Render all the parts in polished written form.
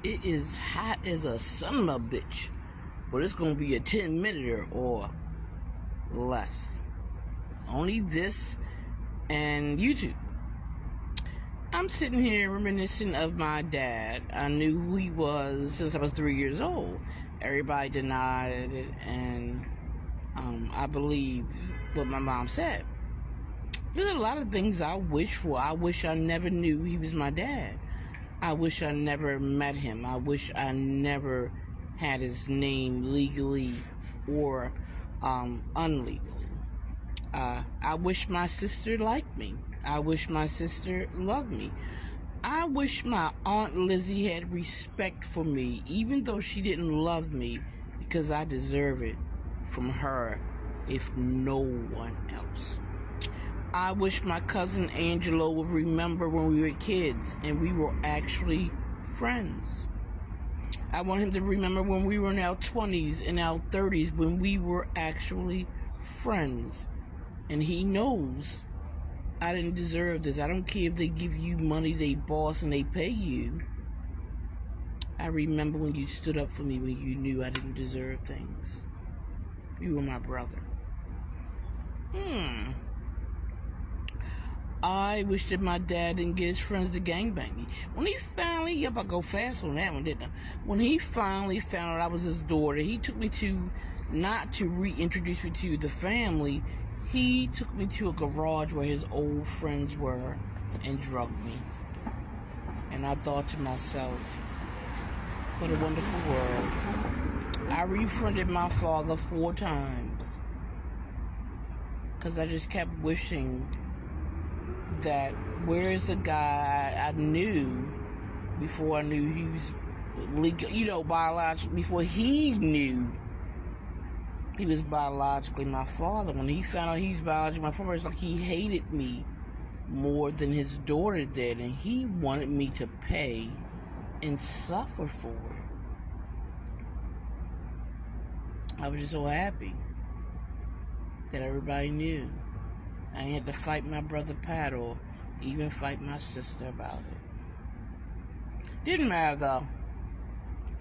It is hot as a son of a bitch, but it's gonna be a 10-minute or less. Only this and YouTube. I'm sitting here reminiscing of my dad. I knew who he was since I was 3 years old. Everybody denied it, and I believe what my mom said. There's a lot of things I wish for. I wish I never knew he was my dad. I wish I never met him. I wish I never had his name legally or unlegally. I wish my sister liked me. I wish my sister loved me. I wish my Aunt Lizzie had respect for me, even though she didn't love me, because I deserve it from her, if no one else. I wish my cousin Angelo would remember when we were kids and we were actually friends. I want him to remember when we were in our 20s and our 30s when we were actually friends. And he knows I didn't deserve this. I don't care if they give you money, they boss, and they pay you. I remember when you stood up for me when you knew I didn't deserve things. You were my brother. I wish that my dad didn't get his friends to gangbang me. When he finally, I go fast on that one, didn't I? When he finally found out I was his daughter, he took me to, not to reintroduce me to the family, he took me to a garage where his old friends were and drugged me. And I thought to myself, what a wonderful world. I refriended my father 4 times. Because I just kept wishing that where's the guy I knew before I knew he was legal, biological, before he knew he was biologically my father. When he found out he's biologically my father, it's like he hated me more than his daughter did, and he wanted me to pay and suffer for it. I was just so happy that everybody knew. I ain't had to fight my brother Pat or even fight my sister about it. Didn't matter though.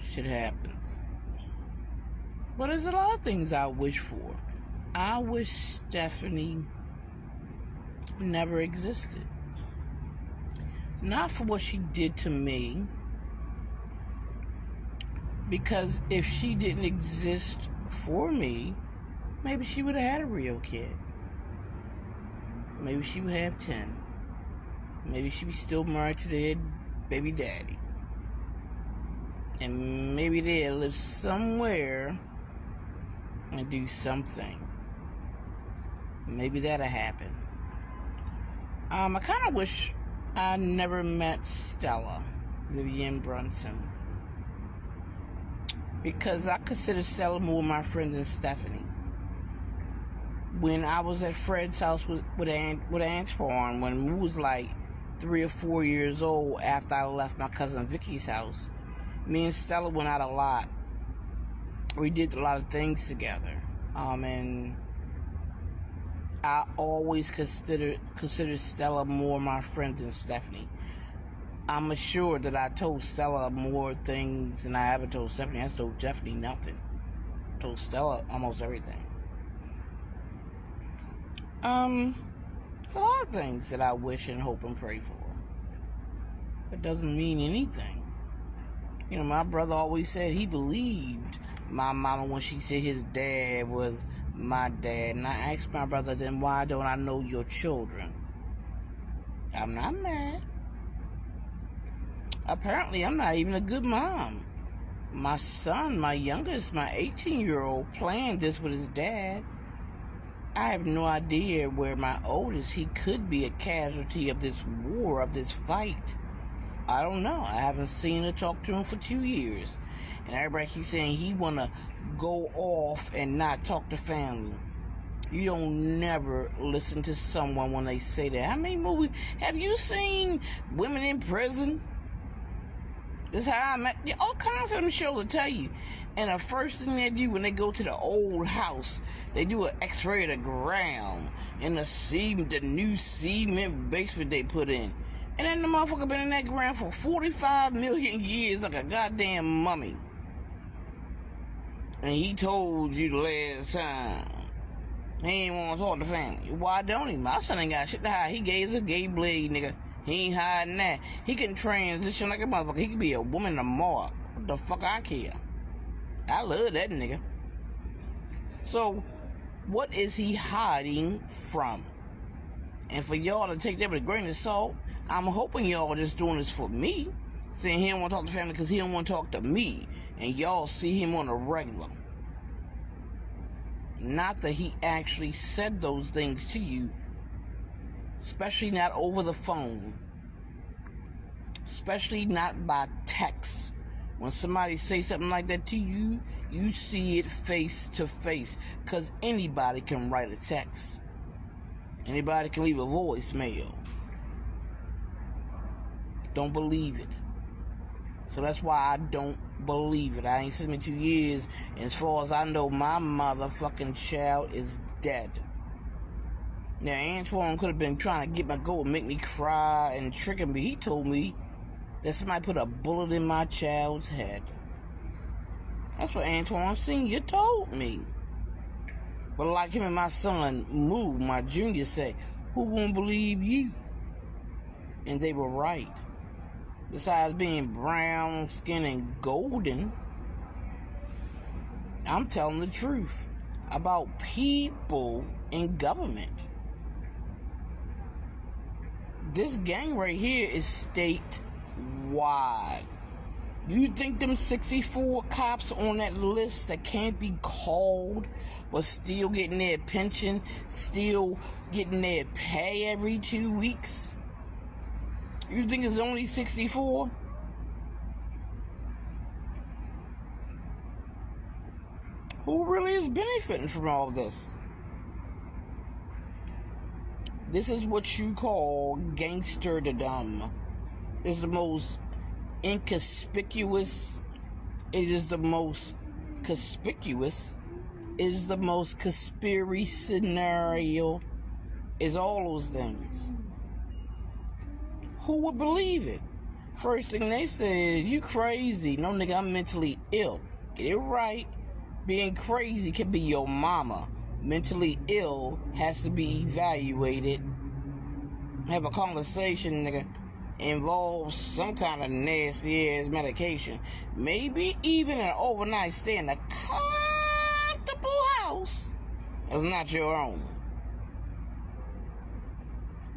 Shit happens. But there's a lot of things I wish for. I wish Stephanie never existed. Not for what she did to me, because if she didn't exist for me, maybe she would have had a real kid. Maybe she would have 10. Maybe she'd be still married to their baby daddy. And maybe they'd live somewhere and do something. Maybe that'll happen. I kind of wish I never met Stella Vivian Brunson, because I consider Stella more my friend than Stephanie. When I was at Fred's house with Antoine, when we was like 3 or 4 years old after I left my cousin Vicky's house, me and Stella went out a lot. We did a lot of things together. And I always considered Stella more my friend than Stephanie. I'm assured that I told Stella more things than I ever told Stephanie. I told Stephanie nothing. I told Stella almost everything. It's a lot of things that I wish and hope and pray for. It doesn't mean anything. You know, my brother always said he believed my mama when she said his dad was my dad. And I asked my brother, then why don't I know your children? I'm not mad. Apparently, I'm not even a good mom. My son, my youngest, my 18-year-old, planned this with his dad. I have no idea where my oldest, he could be a casualty of this war, of this fight. I don't know. I haven't seen or talked to him for 2 years. And everybody keeps saying he want to go off and not talk to family. You don't never listen to someone when they say that. How many movies have you seen? Women in Prison? This is how I met. All kinds of them shows will tell you. And the first thing they do when they go to the old house, they do an x-ray of the ground and the new cement basement they put in. And then the motherfucker been in that ground for 45 million years like a goddamn mummy. And he told you the last time he ain't want to talk to family. Why don't he? My son ain't got shit to hide. He gay as a gay blade, nigga. He ain't hiding that. He can transition like a motherfucker. He can be a woman tomorrow. What the fuck I care? I love that nigga. So, what is he hiding from? And for y'all to take that with a grain of salt, I'm hoping y'all just doing this for me. Saying he don't want to talk to family because he don't want to talk to me. And y'all see him on a regular. Not that he actually said those things to you. Especially not over the phone. Especially not by text. When somebody says something like that to you, you see it face to face. Because anybody can write a text. Anybody can leave a voicemail. Don't believe it. So that's why I don't believe it. I ain't seen him in 2 years. And as far as I know, my motherfucking child is dead. Now, Antoine could have been trying to get my goat and make me cry and tricking me. He told me that somebody put a bullet in my child's head. That's what Antoine Sr. told me. But like him and my son, Moo, my junior, say, who gonna believe you? And they were right. Besides being brown skin and golden, I'm telling the truth about people in government. This gang right here is statewide. You think them 64 cops on that list that can't be called but still getting their pension, still getting their pay every 2 weeks? You think it's only 64? Who really is benefiting from all this? This is what you call gangsterdom. It's the most inconspicuous. It is the most conspicuous. It is the most conspiracy scenario. Is all those things. Who would believe it? First thing they said, you crazy. No, nigga, I'm mentally ill. Get it right. Being crazy can be your mama. Mentally ill has to be evaluated. Have a conversation, nigga. Involves some kind of nasty ass medication. Maybe even an overnight stay in a comfortable house that's not your own.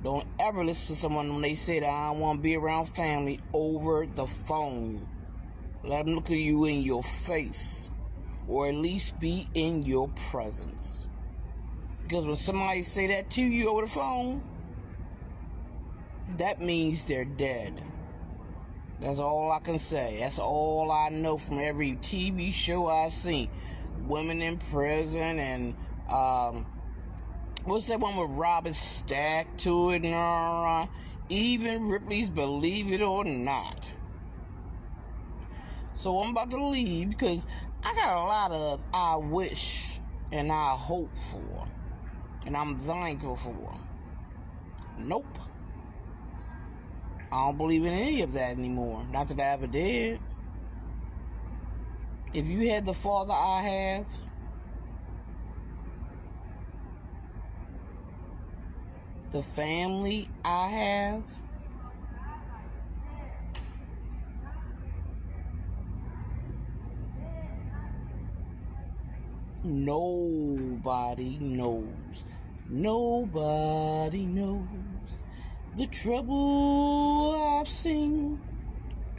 Don't ever listen to someone when they say that I don't want to be around family over the phone. Let them look at you in your face. Or at least be in your presence. Because when somebody say that to you over the phone, that means they're dead. That's all I can say. That's all I know from every TV show I've seen. Women in prison and, what's that one with Robin Stack to it? Even Ripley's Believe It or Not. So I'm about to leave because I got a lot of I wish and I hope for. And I'm thankful for. Nope. I don't believe in any of that anymore. Not that I ever did. If you had the father I have, the family I have, nobody knows. Nobody knows the trouble I've seen.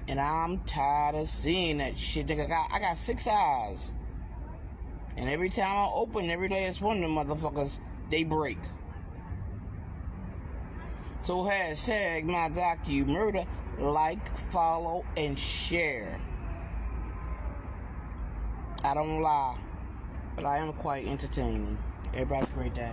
And I'm tired of seeing that shit. Nigga, I got 6 eyes. And every time I open every last one of them motherfuckers, they break. So hashtag my docu-murder. Like, follow, and share. I don't lie. But I am quite entertaining. Everybody have a great day.